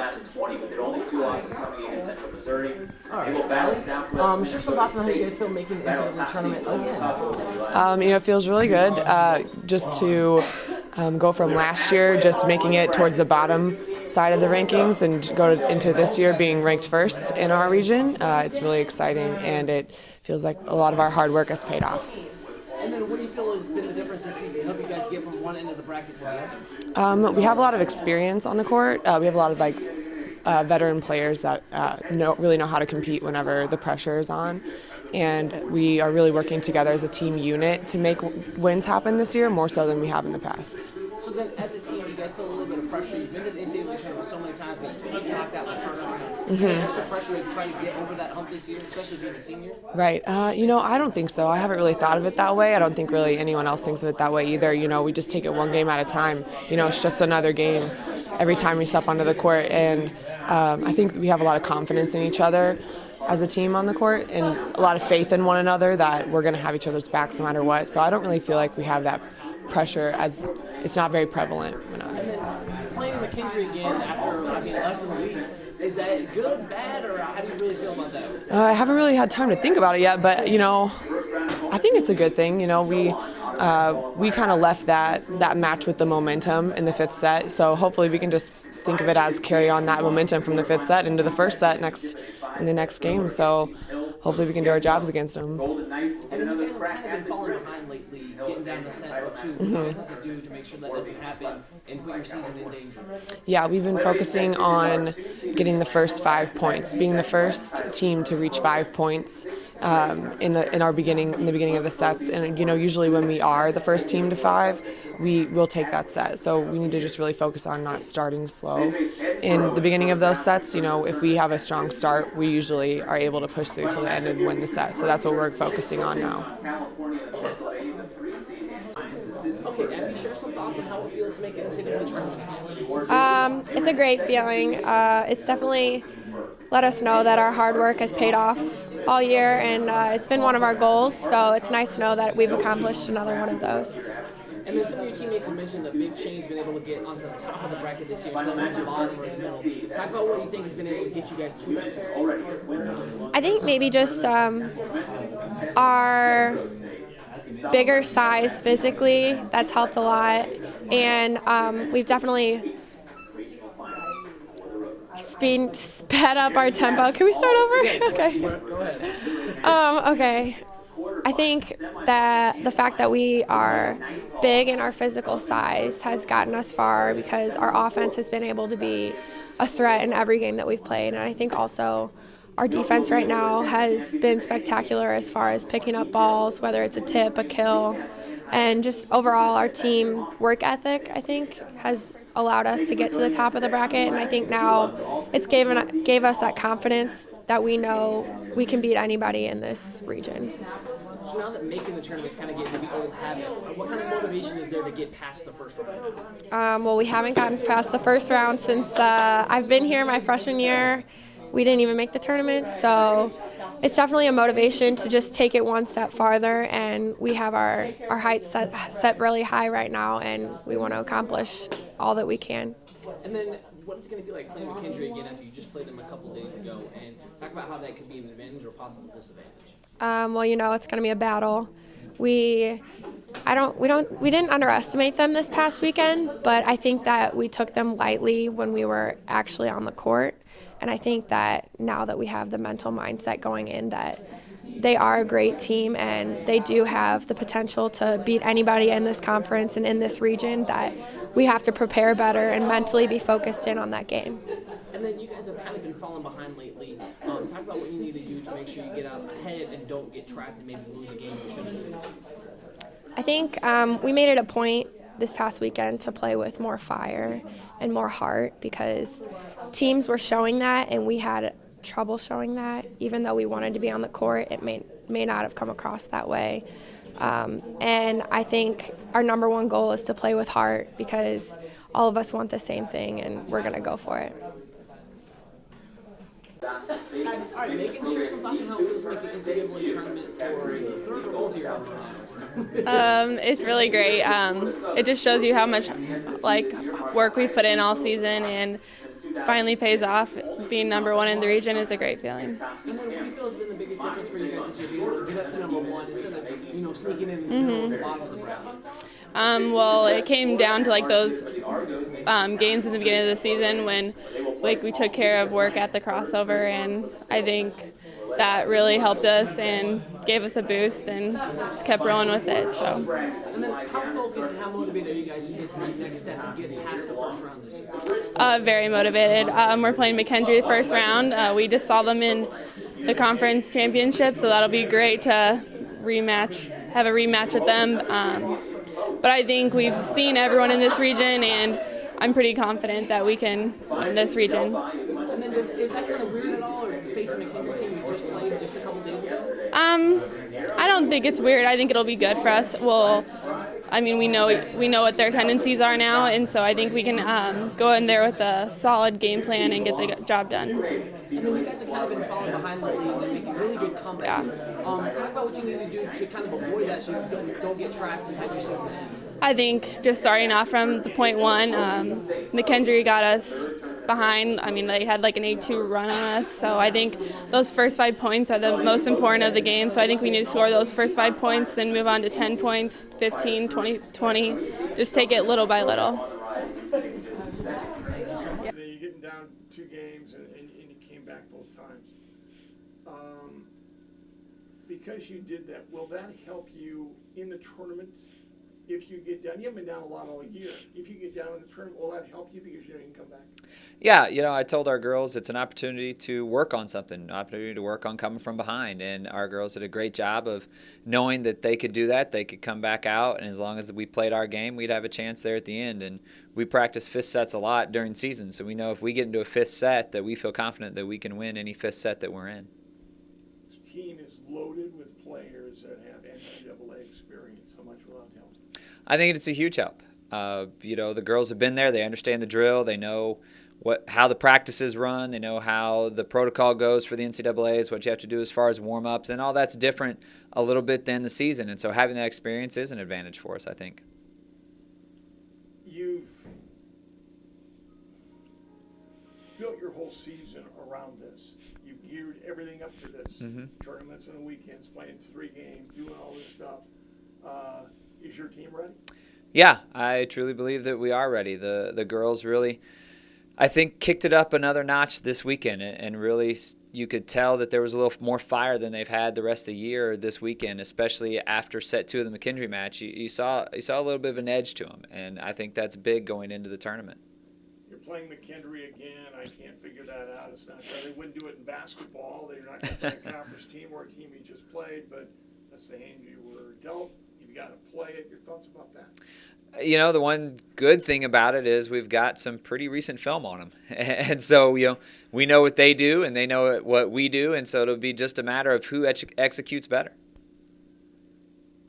last 20, but their only 2 losses coming against Central Missouri. All right. Share some thoughts on how you guys feel making the NCAA tournament again. It feels really good just to go from last year just making it towards the bottom side of the rankings and go into this year being ranked first in our region. It's really exciting, and it feels like a lot of our hard work has paid off. And then what do you feel has been the difference this season to help you guys get from one end of the bracket to the other? We have a lot of experience on the court. We have a lot of veteran players that really know how to compete whenever the pressure is on. And we are really working together as a team unit to make wins happen this year, more so than we have in the past. So then, as a team, you guys feel a little bit of pressure. You've been to the NCAA tournament so many times, but you can't knock out the first round. Extra pressure to try to get over that hump this year, especially being a senior? Right. I don't think so. I haven't really thought of it that way. I don't think really anyone else thinks of it that way either. We just take it one game at a time. It's just another game every time we step onto the court. And I think we have a lot of confidence in each other as a team on the court, and a lot of faith in one another that we're going to have each other's backs no matter what. So I don't really feel like we have that pressure, as it's not very prevalent in us. Playing McKendree again after less than a week, is that good, bad, or how do you really feel about that? I haven't really had time to think about it yet, but I think it's a good thing. We kind of left that match with the momentum in the 5th set, so hopefully we can just think of it as carry on that momentum from the 5th set into the 1st set in the next game. So hopefully we can do our jobs against them. And then you guys have kind of been falling behind lately, getting down to set or 2. What do you guys have to do to make sure that doesn't happen and put your season in danger? Yeah, we've been focusing on getting the first 5 points, being the first team to reach 5 points in the beginning of the sets. And usually when we are the first team to 5, we will take that set. So we need to just really focus on not starting slow in the beginning of those sets. If we have a strong start, we usually are able to push through till the end and win the set. So that's what we're focusing on now. Okay, Abby, share some thoughts on how it feels to make it NCAA tournament. It's a great feeling. It's definitely let us know that our hard work has paid off all year, and it's been one of our goals, so it's nice to know that we've accomplished another one of those. And then some of your teammates have mentioned that Big Chain's been able to get onto the top of the bracket this year, so not the bottom or the middle. Talk about what you think has been able to get you guys to that. I think maybe just our bigger size physically, that's helped a lot, and we've definitely sped up our tempo. Can we start over? Okay. Go ahead. Okay. I think that the fact that we are big in our physical size has gotten us far because our offense has been able to be a threat in every game that we've played. And I think also our defense right now has been spectacular as far as picking up balls, whether it's a tip, a kill, and just overall our team work ethic, I think, has allowed us to get to the top of the bracket. And I think now it's gave us that confidence that we know we can beat anybody in this region. So now that making the tournament is kind of getting to be old habit, what kind of motivation is there to get past the first round? Well, we haven't gotten past the first round since I've been here my freshman year. We didn't even make the tournament, so it's definitely a motivation to just take it one step farther, and we have our heights set really high right now, and we want to accomplish all that we can. And then what is it going to be like playing McKendree again after you just played them a couple days ago, and talk about how that could be an advantage or possible disadvantage? Well, it's going to be a battle. We didn't underestimate them this past weekend, but I think that we took them lightly when we were actually on the court. And I think that now that we have the mental mindset going in, that they are a great team and they do have the potential to beat anybody in this conference and in this region, that we have to prepare better and mentally be focused in on that game. And then you guys have kind of been falling behind lately. Talk about what you need to do to make sure you get out ahead and don't get trapped and maybe lose a game you shouldn't lose. I think we made it a point this past weekend to play with more fire and more heart because teams were showing that and we had trouble showing that. Even though we wanted to be on the court, it may not have come across that way. And I think our number one goal is to play with heart because all of us want the same thing and we're going to go for it. All right, Megan, share some thoughts on how it feels to make the NCAA tournament for the third or fourth year. It's really great. It just shows you how much work we've put in all season, and finally pays off. Being #1 in the region is a great feeling. And then what do you feel has been the biggest difference for you guys this year, being able to get up to #1 instead of, sneaking in the middle of the bottom of the bracket? Well, it came down to like those games in the beginning of the season when like we took care of work at the crossover, and I think that really helped us and gave us a boost and just kept rolling with it. So. And then how focused and how motivated are you guys to get to that next step and get past the first round this year? Very motivated. We're playing McKendree the first round. We just saw them in the conference championship, so that'll be great to have a rematch with them. But I think we've seen everyone in this region, and I'm pretty confident that we can win this region. And then is that kind of weird at all, or facing a McKendree team you just played just a couple days ago? I don't think it's weird. I think it'll be good for us. Well, I mean, we know what their tendencies are now, and so I think we can go in there with a solid game plan and get the job done. And then you guys have kind of been falling behind lately and making really good comebacks. Yeah. Talk about what you need to do to kind of avoid that so you don't get trapped and have your season end. I think just starting off from the point one, McKendree got us behind. I mean, they had like an 8-2 run on us, so I think those first 5 points are the most important of the game. So I think we need to score those first 5 points, then move on to 10 points, 15, 20. Just take it little by little. You're getting down 2 games and you came back both times. Because you did that, will that help you in the tournament? If you get down, you haven't been down a lot all year. If you get down in the tournament, will that help you because you can come back? Yeah, I told our girls it's an opportunity to work on something, an opportunity to work on coming from behind. And our girls did a great job of knowing that they could do that. They could come back out, and as long as we played our game, we'd have a chance there at the end. And we practice fifth sets a lot during season, so we know if we get into a fifth set that we feel confident that we can win any fifth set that we're in. This team is loaded with players that have NCAA experience. How much will that help? I think it's a huge help. The girls have been there. They understand the drill. They know how the practices run. They know how the protocol goes for the NCAAs, what you have to do as far as warm-ups, and all that's different a little bit than the season. And so having that experience is an advantage for us, I think. You've built your whole season around this. You've geared everything up to this. Tournaments and the weekends, playing 3 games, doing all this stuff. Is your team ready? Yeah, I truly believe that we are ready. The girls really, I think, kicked it up another notch this weekend, and really you could tell that there was a little more fire than they've had the rest of the year this weekend, especially after set 2 of the McKendree match. You saw a little bit of an edge to them, and I think that's big going into the tournament. You're playing McKendree again. I can't figure that out. It's not fair. They wouldn't do it in basketball. They're not going to play a conference team or a team you just played, but that's the hand you were dealt. You've got to play it. Your thoughts about that? The one good thing about it is we've got some pretty recent film on them. And so, we know what they do and they know what we do. And so it'll be just a matter of who executes better.